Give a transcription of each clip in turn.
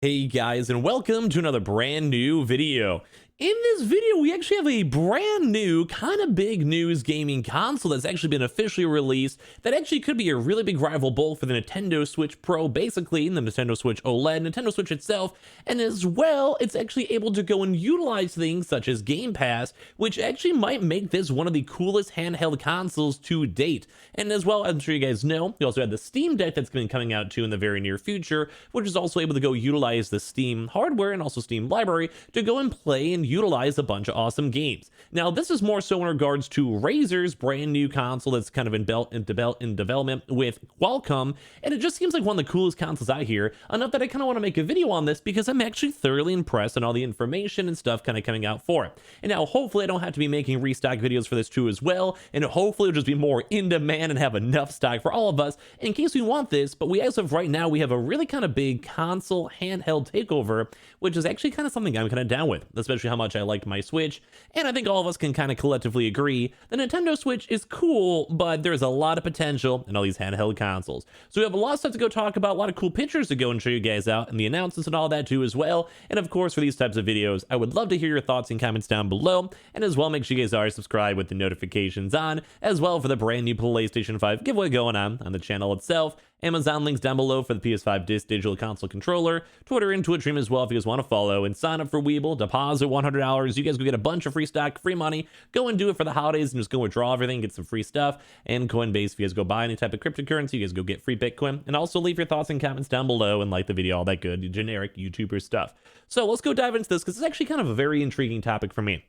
Hey guys, and welcome to another brand new video. In this video, we actually have a brand new, kind of big news gaming console that's actually been officially released that actually could be a really big rival both for the Nintendo Switch Pro, basically, the Nintendo Switch OLED, Nintendo Switch itself, and as well, it's actually able to go and utilize things such as Game Pass, which actually might make this one of the coolest handheld consoles to date. And as well, I'm sure you guys know, we also have the Steam Deck that's been coming out too in the very near future, which is also able to go utilize the Steam hardware and also Steam library to go and play and utilize a bunch of awesome games. Now, this is more so in regards to Razer's brand new console that's kind of in development with Qualcomm, and it just seems like one of the coolest consoles out here, enough that I kind of want to make a video on this because I'm actually thoroughly impressed on all the information and stuff kind of coming out for it. And now, hopefully, I don't have to be making restock videos for this too as well, and hopefully it'll just be more in demand and have enough stock for all of us in case we want this. But we, as of right now, we have a really kind of big console handheld takeover, which is actually kind of something I'm kind of down with, especially how much I liked my Switch. And I think all of us can kind of collectively agree the Nintendo Switch is cool, but there's a lot of potential in all these handheld consoles. So we have a lot of stuff to go talk about, a lot of cool pictures to go and show you guys out, and the announcements and all that too as well. And of course, for these types of videos, I would love to hear your thoughts and comments down below. And as well, make sure you guys are subscribed with the notifications on, as well for the brand new PlayStation 5 giveaway going on the channel itself. Amazon links down below for the PS5 Digital Console Controller, Twitter and Twitch stream as well if you guys want to follow, and sign up for Weeble, deposit $100, you guys go get a bunch of free stock, free money, go and do it for the holidays and just go withdraw everything, get some free stuff, and Coinbase, if you guys go buy any type of cryptocurrency, you guys go get free Bitcoin, and also leave your thoughts and comments down below and like the video, all that good generic YouTuber stuff. So let's go dive into this because it's actually kind of a very intriguing topic for me.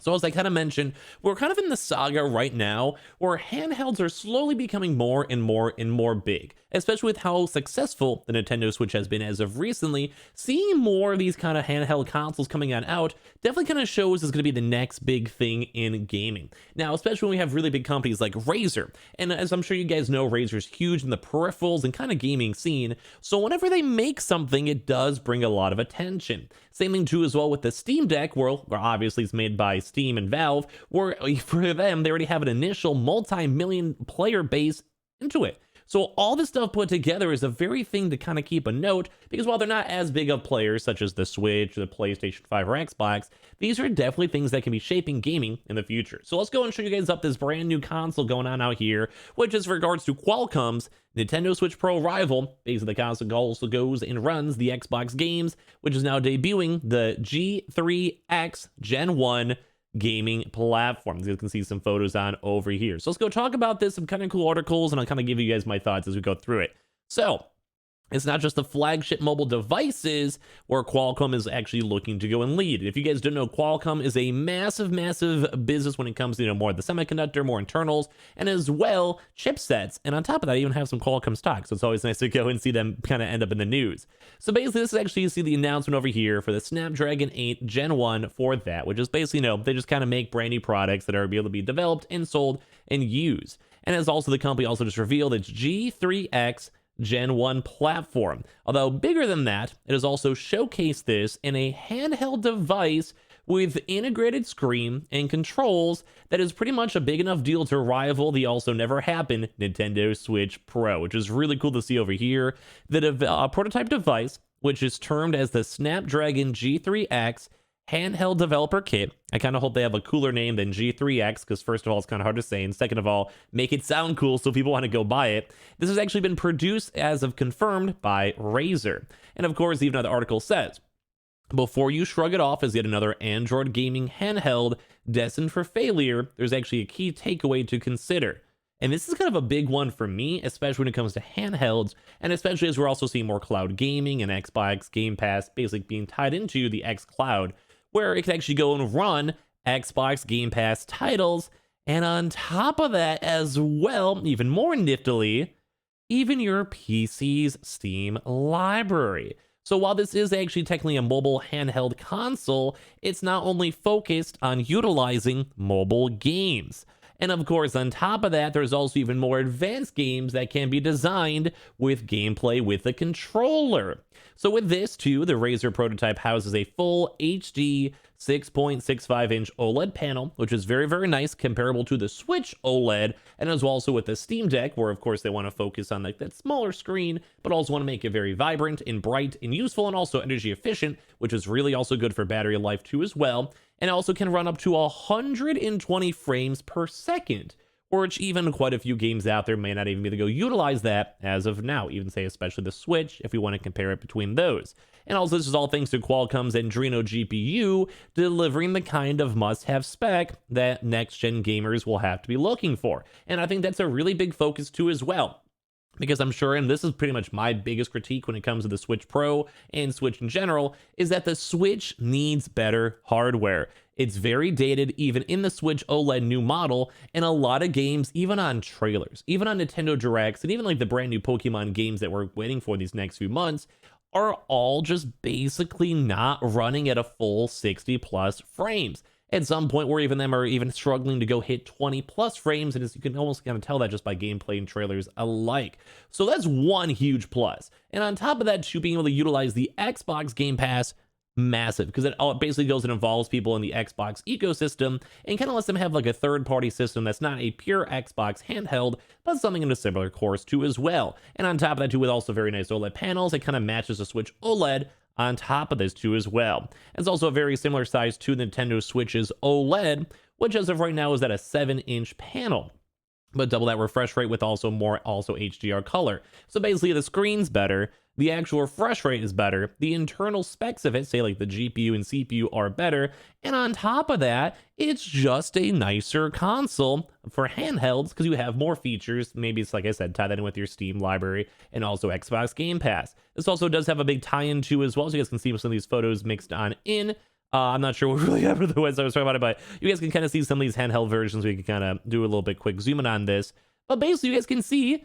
So as I kind of mentioned, we're kind of in the saga right now where handhelds are slowly becoming more and more big, especially with how successful the Nintendo Switch has been as of recently. Seeing more of these kind of handheld consoles coming out definitely kind of shows is going to be the next big thing in gaming. Now, especially when we have really big companies like Razer, and as I'm sure you guys know, Razer's huge in the peripherals and kind of gaming scene, so whenever they make something, it does bring a lot of attention. Same thing too as well with the Steam Deck, where obviously it's made by Steam and Valve, where for them, they already have an initial multi-million player base into it. So all this stuff put together is a very thing to kind of keep a note, because while they're not as big of players such as the Switch or the PlayStation 5 or Xbox, these are definitely things that can be shaping gaming in the future. So let's go and show you guys up this brand new console going on out here, which is regards to Qualcomm's Nintendo Switch Pro rival. Basically, the console also goes and runs the Xbox games, which is now debuting the G3X Gen 1 gaming platforms. You guys can see some photos on over here. So let's go talk about this, some kind of cool articles, and I'll kind of give you guys my thoughts as we go through it. So it's not just the flagship mobile devices where Qualcomm is actually looking to go and lead. If you guys don't know, Qualcomm is a massive business when it comes to, more of the semiconductor, more internals, and as well chipsets. And on top of that, I even have some Qualcomm stock. So it's always nice to go and see them kind of end up in the news. So basically, this is actually, you see the announcement over here for the Snapdragon 8 Gen 1 for that, which is basically, they just kind of make brand new products that are able to be developed and sold and used. And as also the company also just revealed its G3X Gen 1 platform. Although bigger than that, it has also showcased this in a handheld device with integrated screen and controls that is pretty much a big enough deal to rival the also never happened Nintendo Switch Pro, which is really cool to see over here. The prototype device, which is termed as the Snapdragon G3X handheld developer kit. I kind of hope they have a cooler name than G3X, because first of all, it's kind of hard to say, and second of all, make it sound cool so people want to go buy it. This has actually been produced as of confirmed by Razer. And of course, even the article says, before you shrug it off as yet another Android gaming handheld destined for failure, there's actually a key takeaway to consider. And this is kind of a big one for me, especially when it comes to handhelds, and especially as we're also seeing more cloud gaming and Xbox Game Pass basically being tied into the X Cloud, where it can actually go and run Xbox Game Pass titles, and on top of that as well, even more niftily, even your PC's Steam library. So while this is actually technically a mobile handheld console, it's not only focused on utilizing mobile games. And of course, on top of that, there's also even more advanced games that can be designed with gameplay with the controller. So with this too, the Razer prototype houses a full HD 6.65-inch OLED panel, which is very, very nice, comparable to the Switch OLED, and as well also with the Steam Deck, where of course they want to focus on like that smaller screen, but also want to make it very vibrant and bright and useful and also energy efficient, which is really also good for battery life too as well, and also can run up to 120 frames per second, which even quite a few games out there may not even be able to go utilize that as of now, even say especially the Switch, if we want to compare it between those. And also this is all thanks to Qualcomm's Adreno GPU, delivering the kind of must-have spec that next-gen gamers will have to be looking for. And I think that's a really big focus too as well. Because I'm sure, and this is pretty much my biggest critique when it comes to the Switch Pro and Switch in general, is that the Switch needs better hardware. It's very dated, even in the Switch OLED new model, and a lot of games, even on trailers, even on Nintendo Directs, and even like the brand new Pokemon games that we're waiting for these next few months, are all just basically not running at a full 60 plus frames. At some point where even them are even struggling to go hit 20 plus frames, and as you can almost kind of tell that just by gameplay and trailers alike. So that's one huge plus. And on top of that, too, being able to utilize the Xbox Game Pass, massive, because it basically goes and involves people in the Xbox ecosystem and kind of lets them have like a third-party system that's not a pure Xbox handheld, but something in a similar course too as well. And on top of that too, with also very nice OLED panels, it kind of matches the Switch OLED on top of this too as well. It's also a very similar size to Nintendo Switch's OLED, which as of right now is at a 7-inch panel, but double that refresh rate with also more HDR color. So basically the screen's better, the actual refresh rate is better, the internal specs of it, say like the GPU and CPU, are better, and on top of that, it's just a nicer console for handhelds because you have more features. Maybe it's, like I said, tie that in with your Steam library and also Xbox Game Pass. This also does have a big tie-in too as well, so you guys can see some of these photos mixed on in. I'm not sure what really happened to the website I was talking about it, but you guys can kind of see some of these handheld versions. We can kind of do a little bit quick zoom in on this. But basically, you guys can see,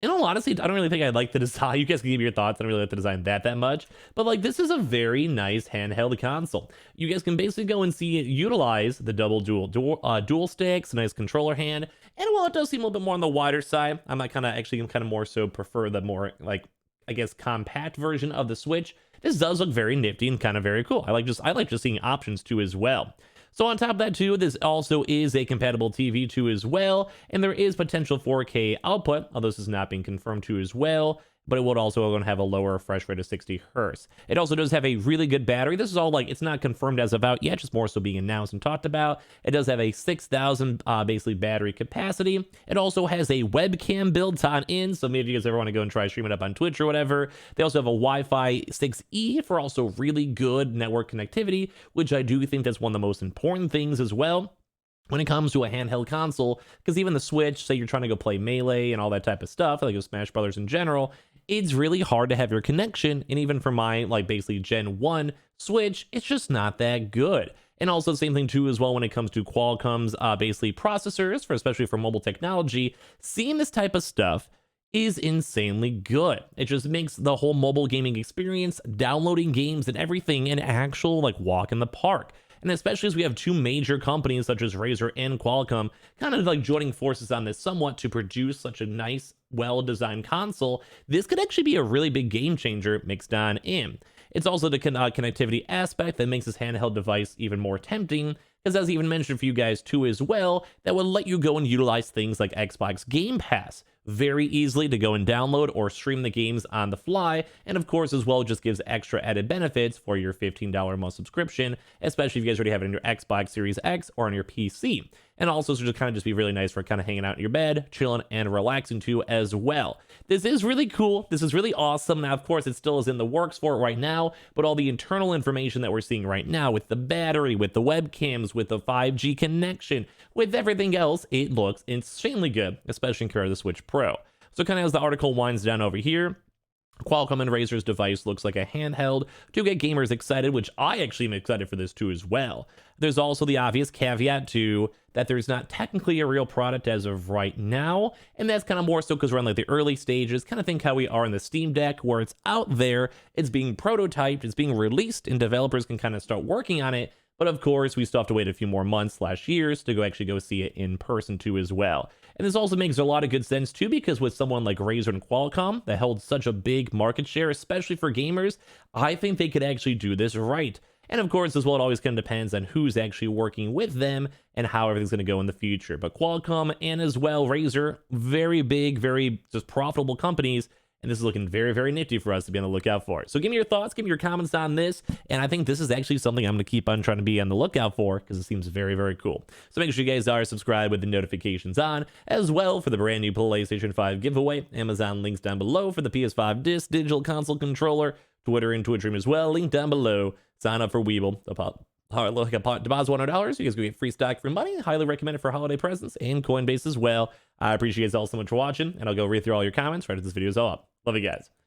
in all honesty, I don't really think I like the design. You guys can give me your thoughts. I don't really like the design that much. But like, this is a very nice handheld console. You guys can basically go and see it utilize the dual sticks, a nice controller hand. And while it does seem a little bit more on the wider side, I'm kind of more so prefer the more, like, I guess, compact version of the Switch. This does look very nifty and kind of very cool. I like just seeing options too as well. So on top of that too, this also is a compatible TV too as well, and there is potential 4K output, although this is not being confirmed too as well, but it would also have a lower refresh rate of 60 Hz. It also does have a really good battery. This is all like, it's not confirmed as of out yet, just more so being announced and talked about. It does have a 6,000 basically battery capacity. It also has a webcam built on in, so maybe if you guys ever want to go and try stream it up on Twitch or whatever. They also have a Wi-Fi 6E for also really good network connectivity, which I do think that's one of the most important things as well when it comes to a handheld console, because even the Switch, say you're trying to go play Melee and all that type of stuff, like Smash Brothers in general, it's really hard to have your connection, and even for my, like, basically Gen 1 Switch, it's just not that good. And also the same thing too as well when it comes to Qualcomm's basically processors, especially for mobile technology. Seeing this type of stuff is insanely good. It just makes the whole mobile gaming experience, downloading games and everything, an actual like walk in the park. And especially as we have two major companies such as Razer and Qualcomm kind of like joining forces on this somewhat to produce such a nice, well-designed console, this could actually be a really big game changer mixed on in. It's also the connectivity aspect that makes this handheld device even more tempting, because as I even mentioned for you guys too as well, that would let you go and utilize things like Xbox Game Pass very easily to go and download or stream the games on the fly, and of course as well just gives extra added benefits for your $15 a month subscription, especially if you guys already have it in your Xbox Series X or on your PC. And also to just be really nice for kind of hanging out in your bed, chilling and relaxing too as well. This is really cool. This is really awesome. Now, of course, it still is in the works for it right now, but all the internal information that we're seeing right now with the battery, with the webcams, with the 5G connection, with everything else, it looks insanely good, especially in compared to the Switch Pro. So kind of as the article winds down over here, Qualcomm and Razer's device looks like a handheld to get gamers excited, which I actually am excited for this too as well. There's also the obvious caveat too that there's not technically a real product as of right now, and that's kind of more so because we're in like the early stages, kind of think how we are in the Steam Deck, where it's out there, it's being prototyped, it's being released, and developers can kind of start working on it, But of course, we still have to wait a few more months / years to actually go see it in person too as well. And this also makes a lot of good sense too, because with someone like Razer and Qualcomm that held such a big market share, especially for gamers, I think they could actually do this right. And of course, as well, it always kind of depends on who's actually working with them and how everything's going to go in the future. But Qualcomm and as well Razer, very big, very just profitable companies. And this is looking very, very nifty for us to be on the lookout for. So give me your thoughts, give me your comments on this. And I think this is actually something I'm going to keep on trying to be on the lookout for, because it seems very, very cool. So make sure you guys are subscribed with the notifications on, as well for the brand new PlayStation 5 giveaway. Amazon links down below for the PS5 disc digital console controller, Twitter and Twitch stream as well, link down below. Sign up for Weeble. Deposit $100. You guys go get free stock for money. Highly recommend it for holiday presents, and Coinbase as well. I appreciate you guys all so much for watching, and I'll go read through all your comments right as this video is all up. Love you guys.